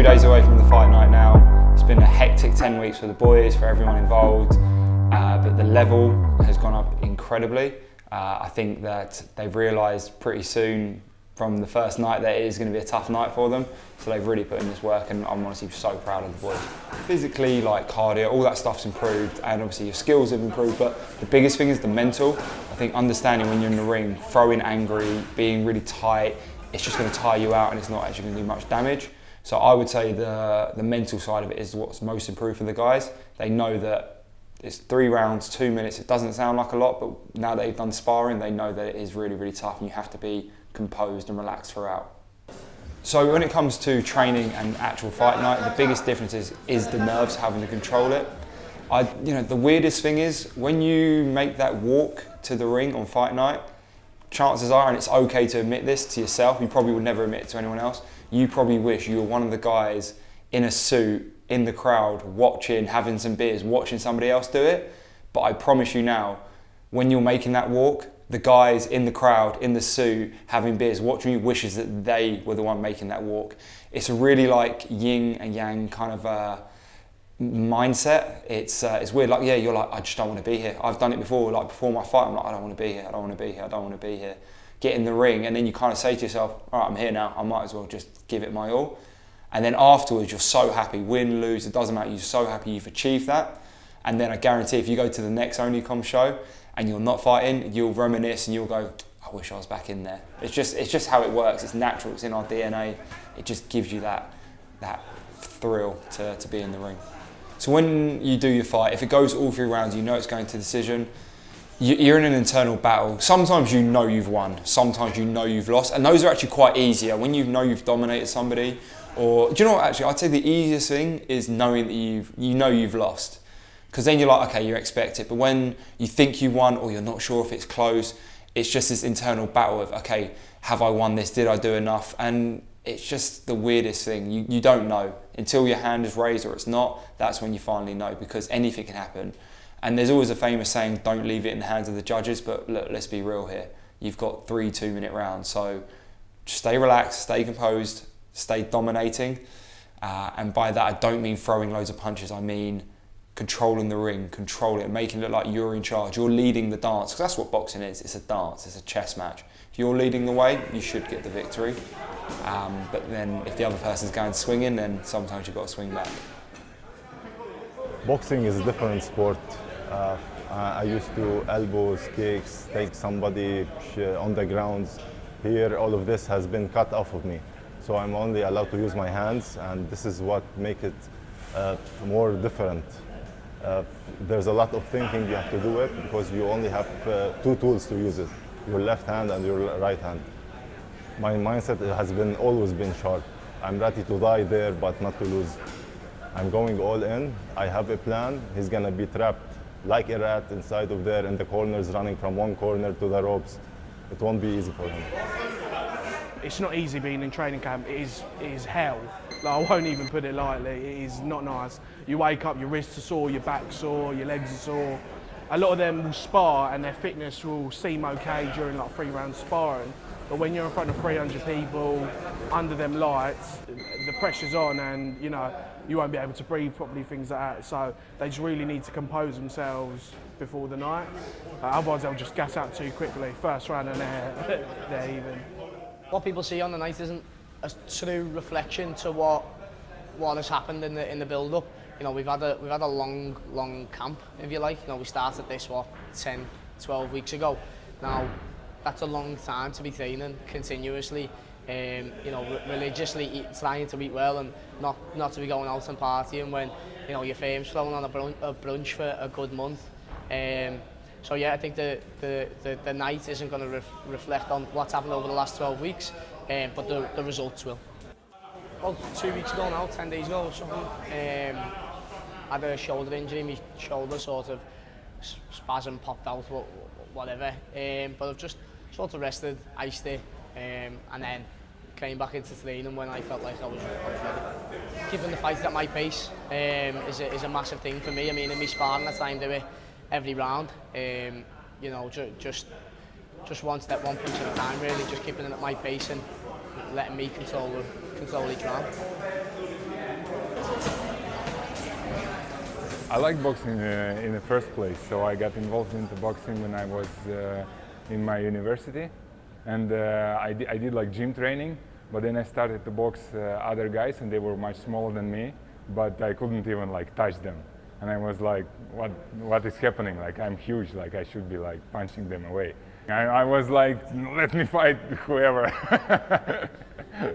days away from the fight night now. It's been a hectic 10 weeks for the boys, for everyone involved, but the level has gone up incredibly. I think that they've realised pretty soon from the first night that it is going to be a tough night for them, so they've really put in this work, and I'm honestly so proud of the boys. Physically, like cardio, all that stuff's improved, and obviously your skills have improved, but the biggest thing is the mental. I think understanding when you're in the ring, throwing angry, being really tight, it's just going to tire you out and it's not actually going to do much damage. So I would say the mental side of it is what's most improved for the guys. They know that it's 3 rounds, 2 minutes. It doesn't sound like a lot, but now they've done sparring, they know that it is really, really tough, and you have to be composed and relaxed throughout. So when it comes to training and actual fight night, the biggest difference is the nerves, having to control it. The weirdest thing is when you make that walk to the ring on fight night, chances are, and it's okay to admit this to yourself, you probably would never admit it to anyone else, you probably wish you were one of the guys in a suit in the crowd watching, having some beers, watching somebody else do it. But I promise you now, when you're making that walk, the guys in the crowd, in the suit, having beers, watching you, wishes that they were the one making that walk. It's a really like yin and yang kind of mindset. It's weird, like, yeah, you're like, I just don't want to be here. I've done it before, like before my fight, I'm like, I don't want to be here, I don't want to be here, I don't want to be here. Get in the ring, and then you kind of say to yourself, all right, I'm here now, I might as well just give it my all. And then afterwards, you're so happy, win, lose, it doesn't matter, you're so happy you've achieved that. And then I guarantee if you go to the next Onlycomms show and you're not fighting, you'll reminisce and you'll go, I wish I was back in there. It's just how it works, it's natural, it's in our DNA. It just gives you that thrill to be in the ring. So when you do your fight, if it goes all 3 rounds, you know it's going to decision, you're in an internal battle. Sometimes you know you've won, sometimes you know you've lost, and those are actually quite easier when you know you've dominated somebody. Or, do you know what, actually, I'd say the easiest thing is knowing that you've lost. Because then you're like, okay, you expect it. But when you think you won, or you're not sure if it's close, it's just this internal battle of, okay, have I won this? Did I do enough? And it's just the weirdest thing. You don't know. Until your hand is raised or it's not, that's when you finally know, because anything can happen. And there's always a famous saying, don't leave it in the hands of the judges, but look, let's be real here. You've got 3 2-minute rounds, so just stay relaxed, stay composed, stay dominating. And by that, I don't mean throwing loads of punches, I mean controlling the ring, control it, making it look like you're in charge. You're leading the dance, because that's what boxing is. It's a dance, it's a chess match. If you're leading the way, you should get the victory. But then if the other person's going swinging, then sometimes you've got to swing back. Boxing is a different sport. I used to elbows, kicks, take somebody on the grounds. Here, all of this has been cut off of me. So I'm only allowed to use my hands, and this is what makes it more different. There's a lot of thinking you have to do it, because you only have 2 tools to use it, your left hand and your right hand. My mindset has always been sharp. I'm ready to die there, but not to lose. I'm going all in. I have a plan. He's gonna be trapped like a rat inside of there in the corners, running from one corner to the ropes. It won't be easy for him. It's not easy being in training camp. It is hell. Like, I won't even put it lightly. It is not nice. You wake up, your wrists are sore, your back's sore, your legs are sore. A lot of them will spar and their fitness will seem okay during like 3 rounds sparring. But when you're in front of 300 people, under them lights, the pressure's on, and you won't be able to breathe properly, things like that. So they just really need to compose themselves before the night. Otherwise they'll just gas out too quickly. First round and they're even. What people see on the night isn't a true reflection to what has happened in the build-up. We've had a long camp, if you like. We started this 10, 12 weeks ago. Now that's a long time to be training continuously, religiously trying to eat well, and not to be going out and partying when your firm's throwing on a brunch for a good month. So yeah, I think the night isn't going to reflect on what's happened over the last 12 weeks, but the results will. Well, 2 weeks ago now, 10 days ago or something, I had a shoulder injury. My shoulder sort of spasm popped out, whatever. But I've just sort of rested, iced it, and then came back into training when I felt like I was ready. Keeping the fight at my pace is a massive thing for me. I mean, in my sparring, I try and do it every round. Just one step, one punch at a time, really. Just keeping it at my pace and letting me control each round. I like boxing in the first place, so I got involved into boxing when I was in my university, and I did like gym training, but then I started to box other guys, and they were much smaller than me, but I couldn't even like touch them, and I was like, what is happening? Like, I'm huge, like I should be like punching them away. I was like, let me fight whoever.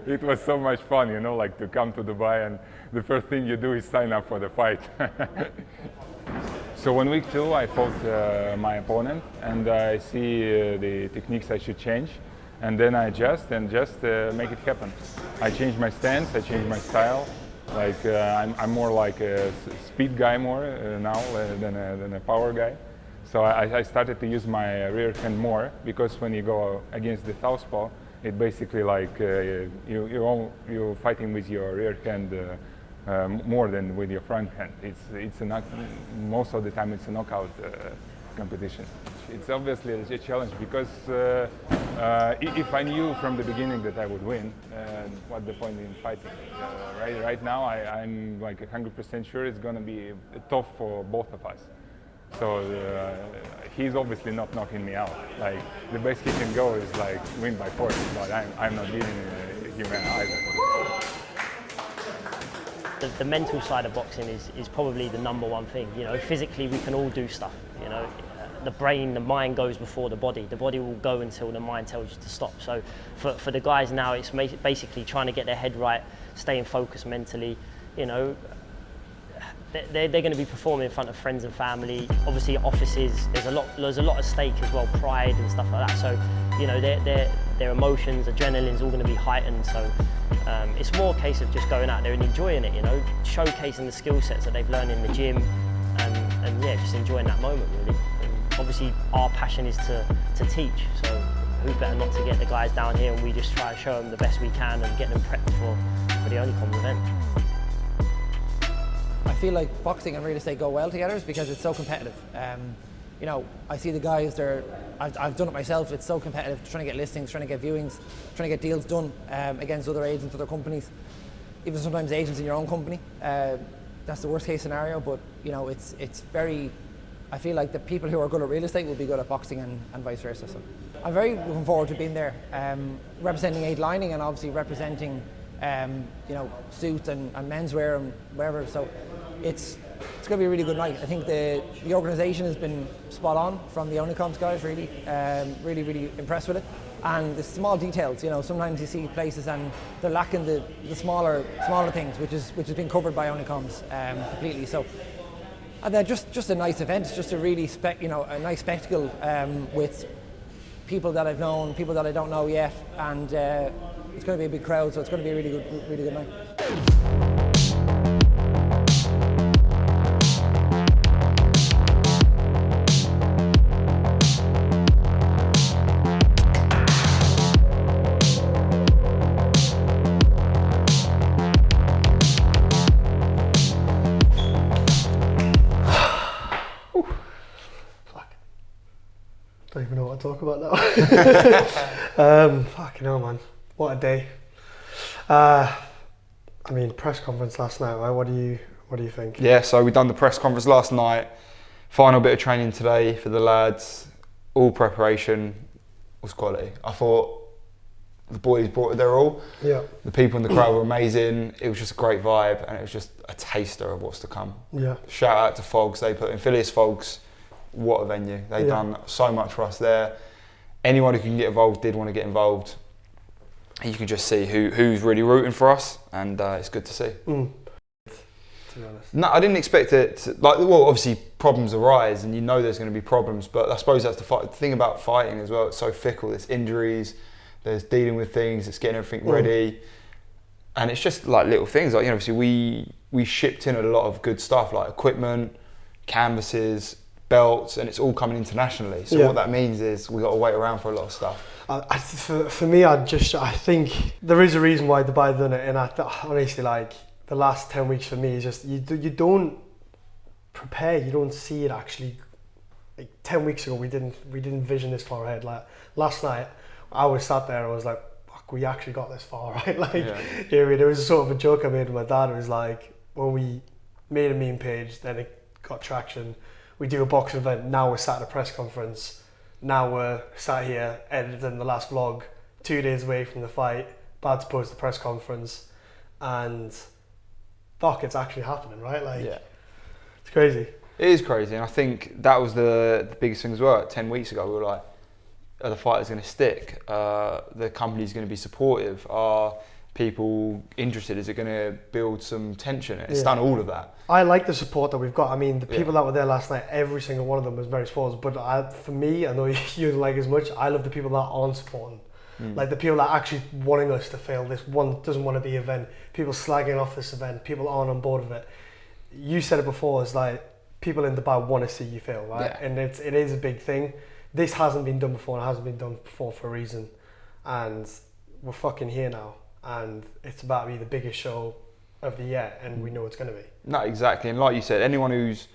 It was so much fun, you know, like to come to Dubai and the first thing you do is sign up for the fight. So in week 2 I fought my opponent, and I see the techniques I should change, and then I adjust and just make it happen. I change my stance, I change my style. Like I'm more like a speed guy more now than a power guy. So I started to use my rear hand more, because when you go against the southpaw, it basically like you're fighting with your rear hand more than with your front hand. It's a most of the time it's a knockout competition. It's obviously a challenge, because if I knew from the beginning that I would win, what's the point in fighting? Right now I'm like 100% sure it's going to be tough for both of us. So he's obviously not knocking me out. Like, the best he can go is like win by force, but I'm not beating him either. The mental side of boxing is probably the #1 thing. You know, physically we can all do stuff. You know, the brain, the mind goes before the body. The body will go until the mind tells you to stop. So for the guys now, it's basically trying to get their head right, staying focused mentally. You know, they're going to be performing in front of friends and family. Obviously, offices. There's a lot at stake as well, pride and stuff like that. So, you know, their emotions, adrenaline's all going to be heightened. So, it's more a case of just going out there and enjoying it. You know, showcasing the skill sets that they've learned in the gym, and yeah, just enjoying that moment really. And obviously, our passion is to teach. So, who better not to get the guys down here, and we just try and show them the best we can and get them prepped for the Onlycomms event. I feel like boxing and real estate go well together is because it's so competitive. You know, I see the guys there. I've done it myself. It's so competitive, trying to get listings, trying to get viewings, trying to get deals done against other agents, other companies, even sometimes agents in your own company. That's the worst case scenario, but you know, it's very. I feel like the people who are good at real estate will be good at boxing and vice versa. So I'm very looking forward to being there, representing 8 Lining and obviously representing you know, suits and menswear and wherever. So it's going to be a really good night. I think the organisation has been spot on from the Onlycomms guys. Really impressed with it. And the small details, you know, sometimes you see places and they're lacking the smaller things, which has been covered by Onlycomms completely. So, and then just a nice event, just a really a nice spectacle with people that I've known, people that I don't know yet, and it's going to be a big crowd, so it's going to be a really good night. Don't even know what to talk about now. Fucking hell, man. What a day. I mean, press conference last night, right? What do you think? Yeah, so we done the press conference last night. Final bit of training today for the lads. All preparation was quality. I thought the boys brought their all. Yeah. The people in the crowd were amazing. It was just a great vibe, and it was just a taster of what's to come. Yeah. Shout out to Fogs. They put in Phileas Fogs. What a venue. They've done so much for us there. Anyone who can get involved did want to get involved. You can just see who's really rooting for us, and it's good to see. To be honest. No, I didn't expect it to, well, obviously problems arise and you know there's going to be problems, but I suppose that's the thing about fighting as well. It's so fickle. There's injuries, there's dealing with things, it's getting everything ready. And it's just like little things. Like, you know, obviously we shipped in a lot of good stuff like equipment, canvases, belts, and it's all coming internationally. So what that means is we got to wait around for a lot of stuff. For me, I think there is a reason why Dubai done it, and honestly, like the last 10 weeks for me is just you don't prepare, you don't see it actually. Like 10 weeks ago, we didn't vision this far ahead. Like last night, I was sat there and I was like, fuck, we actually got this far, right? Like, you know what I mean? There was a sort of a joke I made with my dad. It was like when we made a meme page, then it got traction. We do a boxing event, now we're sat at a press conference. Now we're sat here editing the last vlog, 2 days away from the fight, about to post the press conference, and fuck, it's actually happening, right? Like, Yeah. It's crazy. It is crazy, and I think that was the biggest thing as well. 10 weeks ago, we were like, are the fighters going to stick? The company's going to be supportive? Are people interested? Is it going to build some tension? It's done all of that. I like the support that we've got. I mean, the people that were there last night, every single one of them was very supportive. But for me, I know you don't like as much, I love the people that aren't supporting. Like the people that are actually wanting us to fail. This one doesn't want to be an event. People slagging off this event. People aren't on board with it. You said it before, it's like people in Dubai want to see you fail, right? Yeah. And it is a big thing. This hasn't been done before, and it hasn't been done before for a reason. And we're fucking here now. And it's about to be the biggest show of the year, and we know it's going to be. No, exactly. And like you said, anyone who's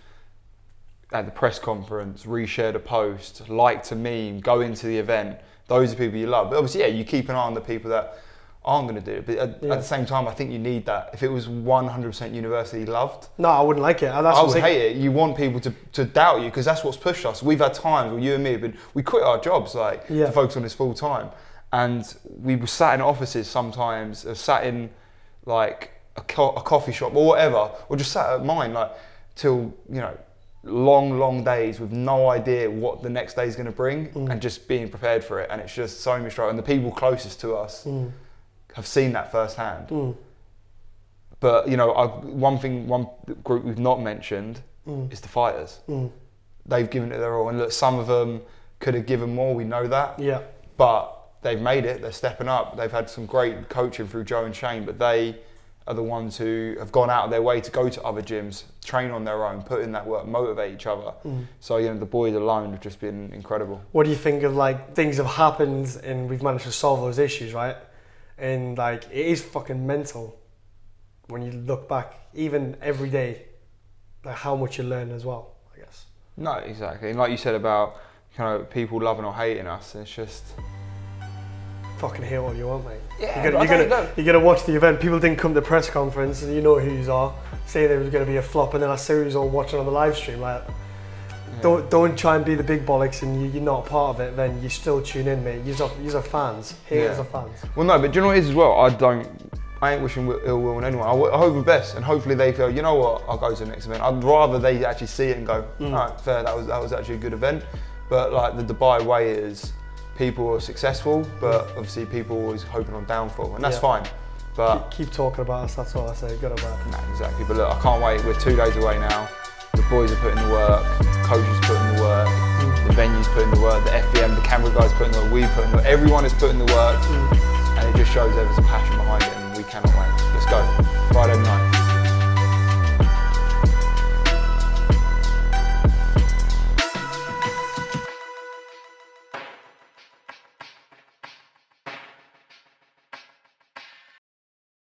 at the press conference, reshared a post, liked a meme, go into the event, those are people you love. But obviously, you keep an eye on the people that aren't going to do it. But at the same time, I think you need that. If it was 100% universally loved, no, I wouldn't like it. I would hate it. You want people to doubt you, because that's what's pushed us. We've had times where you and me, we quit our jobs to focus on this full time. And we were sat in offices sometimes, or sat in like a coffee shop or whatever, or just sat at mine till, long days with no idea what the next day is going to bring, and just being prepared for it. And it's just so much. And the people closest to us have seen that firsthand. But one group we've not mentioned is the fighters. They've given it their all, and look, some of them could have given more. We know that. Yeah. But they've made it. They're stepping up. They've had some great coaching through Joe and Shane, but they are the ones who have gone out of their way to go to other gyms, train on their own, put in that work, motivate each other. So the boys alone have just been incredible. What do you think of things have happened and we've managed to solve those issues, right? And it is fucking mental when you look back, even every day, how much you learn as well, I guess. No, exactly. And like you said about people loving or hating us, it's just fucking hear what you want, mate. Yeah, you're gonna watch the event. People didn't come to the press conference, and you know who you are, saying there was gonna be a flop, and then I see who's all watching on the live stream. Don't try and be the big bollocks, and you're not a part of it. Then you still tune in, mate. You're fans. Haters are fans. Well, no, but do you know what it is as well? I ain't wishing ill will on anyone. I hope the best, and hopefully they feel, you know what, I'll go to the next event. I'd rather they actually see it and go, all right, fair. That was actually a good event. But the Dubai way is, people are successful, but obviously people are always hoping on downfall, and that's fine. But keep talking about us, that's all I say, good or bad. Nah, exactly, but look, I can't wait. We're 2 days away now. The boys are putting the work, the coaches putting the work, the venues putting the work, the FBM, the camera guys putting the work, we putting the work, everyone is putting the work, and it just shows there's a passion behind it, and we cannot wait. Let's go, Friday night.